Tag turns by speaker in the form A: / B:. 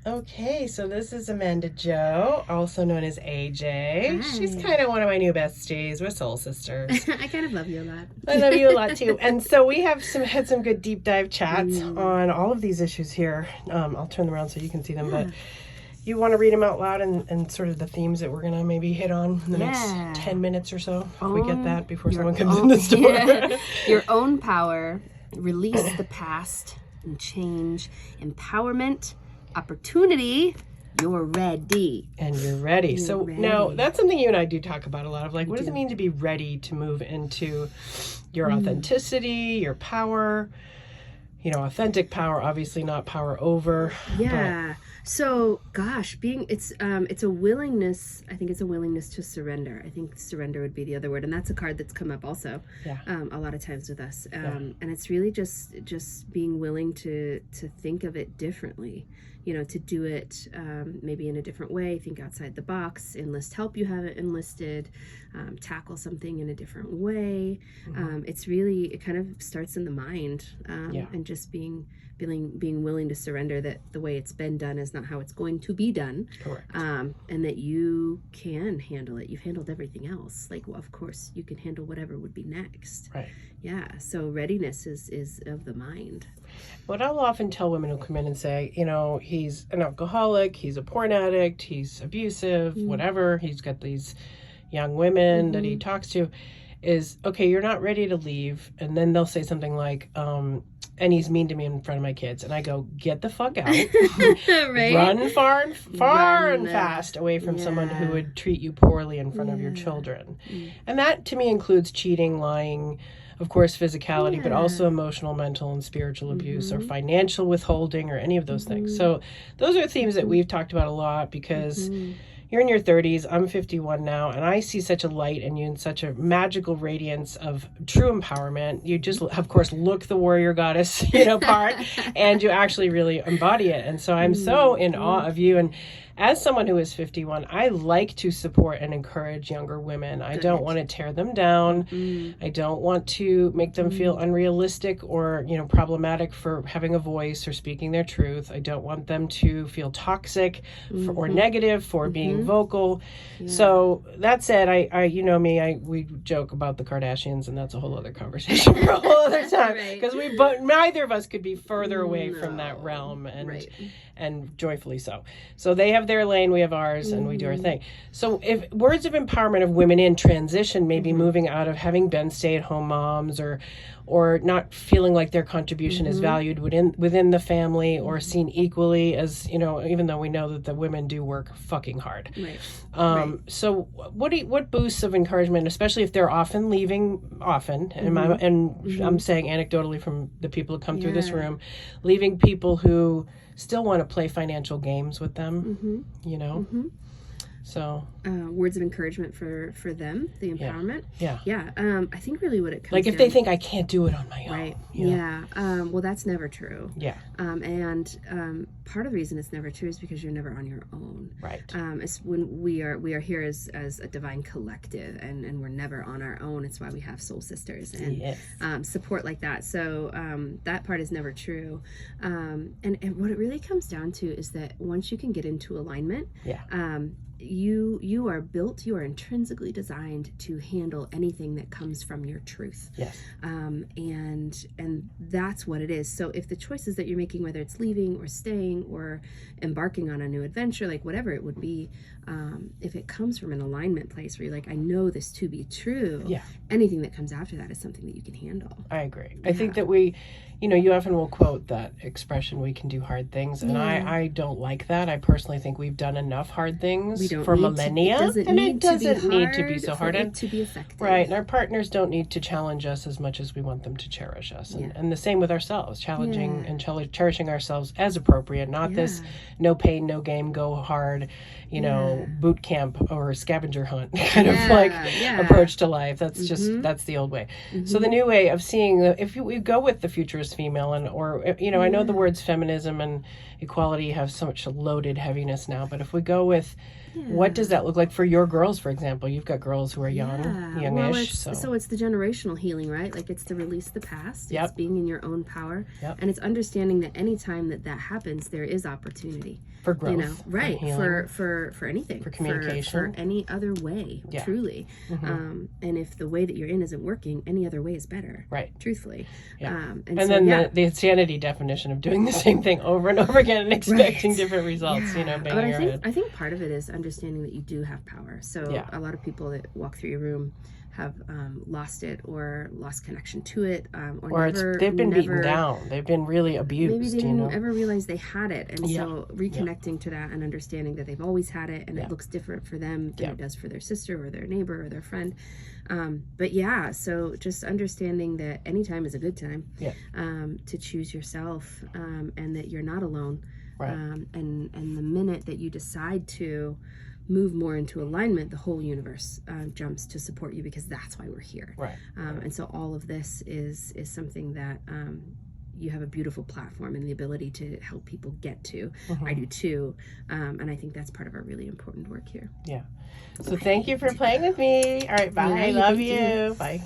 A: Okay, so this is Amanda Jo, also known as AJ.
B: Hi.
A: She's kind of one of my new besties. We're soul sisters.
B: I kind of love you a lot.
A: I love you a lot too. And so we have had some good deep dive chats on all of these issues here. I'll turn them around so you can see them, but you want to read them out loud and sort of the themes that we're going to maybe hit on in the next 10 minutes or so, if we get that before someone comes in the store.
B: Your own power, release the past and change, empowerment, opportunity, you're ready.
A: And you're ready. Now, that's something you and I do talk about a lot of, like, what does it mean to be ready to move into your authenticity, your power, authentic power, obviously not power over.
B: Yeah. So, gosh, it's a willingness. I think it's a willingness to surrender. I think surrender would be the other word, and that's a card that's come up also a lot of times with us. And it's really just being willing to think of it differently. To do it maybe in a different way, think outside the box, enlist help you haven't enlisted, tackle something in a different way. It kind of starts in the mind, and just being willing to surrender that the way it's been done is not how it's going to be done.
A: Correct.
B: And that you can handle it. You've handled everything else. Like, well, of course, you can handle whatever would be next.
A: Right.
B: Yeah. So readiness is of the mind.
A: What I'll often tell women who come in and say, he's an alcoholic, he's a porn addict, he's abusive, whatever. He's got these young women that he talks to, is, okay, you're not ready to leave. And then they'll say something like, and he's mean to me in front of my kids. And I go, get the fuck out.
B: Right?
A: Run far and fast away from someone who would treat you poorly in front of your children. And that, to me, includes cheating, lying, of course, physicality, but also emotional, mental, and spiritual abuse or financial withholding or any of those things. So those are themes that we've talked about a lot because you're in your 30s, I'm 51 now, and I see such a light in you and such a magical radiance of true empowerment. You just, of course, look the warrior goddess, part, and you actually really embody it. And so I'm so in awe of you. And as someone who is 51, I like to support and encourage younger women. I don't want to tear them down. I don't want to make them feel unrealistic or, problematic for having a voice or speaking their truth. I don't want them to feel toxic or negative for being vocal. So that said, I we joke about the Kardashians, and that's a whole other conversation for a whole other time because neither of us could be further away from that realm, and joyfully so. So they have their lane, we have ours, and we do our thing. So if words of empowerment of women in transition, maybe moving out of having been stay-at-home moms or not feeling like their contribution is valued within the family or seen equally as, even though we know that the women do work fucking hard. So what boosts of encouragement, especially if they're often leaving, and I'm saying anecdotally from the people who come through this room, leaving people who still want to play financial games with them, So
B: words of encouragement for them, the empowerment. I think really what it comes
A: like if they think I can't do it on my own.
B: Right. Well, that's never true. And part of the reason it's never true is because you're never on your own.
A: Right.
B: It's when we are here as a divine collective, and we're never on our own. It's why we have soul sisters and support like that. So that part is never true. And what it really comes down to is that once you can get into alignment, you are intrinsically designed to handle anything that comes from your truth. And that's what it is. So if the choices that you're making, whether it's leaving or staying or embarking on a new adventure, like whatever it would be, if it comes from an alignment place where you're like, I know this to be true, anything that comes after that is something that you can handle.
A: I agree. I think that you often will quote that expression, we can do hard things. And I don't like that. I personally think we've done enough hard things for millennia. It doesn't need to be so hard.
B: And to be effective.
A: Right. And our partners don't need to challenge us as much as we want them to cherish us. And the same with ourselves, challenging and cherishing ourselves as appropriate, not this no pain, no game, go hard, boot camp or scavenger hunt kind of approach to life. That's just, that's the old way. So the new way of seeing, if we go with the futurist female I know the words feminism and equality have so much loaded heaviness now. But if we go with what does that look like for your girls, for example? You've got girls who are youngish.
B: So it's the generational healing, right? Like it's to release the past. It's being in your own power. And it's understanding that anytime that happens, there is opportunity.
A: For growth.
B: You know, right. For anything. For communication. For any other way, truly. And if the way that you're in isn't working, any other way is better. Right. Truthfully.
A: And then the insanity definition of doing the same thing over and over again and expecting different results, you know, banging your head.
B: I think part of it is understanding that you do have power. So a lot of people that walk through your room have lost it or lost connection to it, or
A: they've been beaten down. They've been really abused.
B: Maybe they didn't ever realize they had it, and so reconnecting to that and understanding that they've always had it, and it looks different for them than it does for their sister or their neighbor or their friend. But so just understanding that any time is a good time to choose yourself, and that you're not alone. Right. And the minute that you decide to move more into alignment, the whole universe jumps to support you, because that's why we're here. Right. And so all of this is something that you have a beautiful platform and the ability to help people get to. I do too. And I think that's part of our really important work here.
A: Yeah. So thank you for playing with me. All right, bye. I love you. Bye.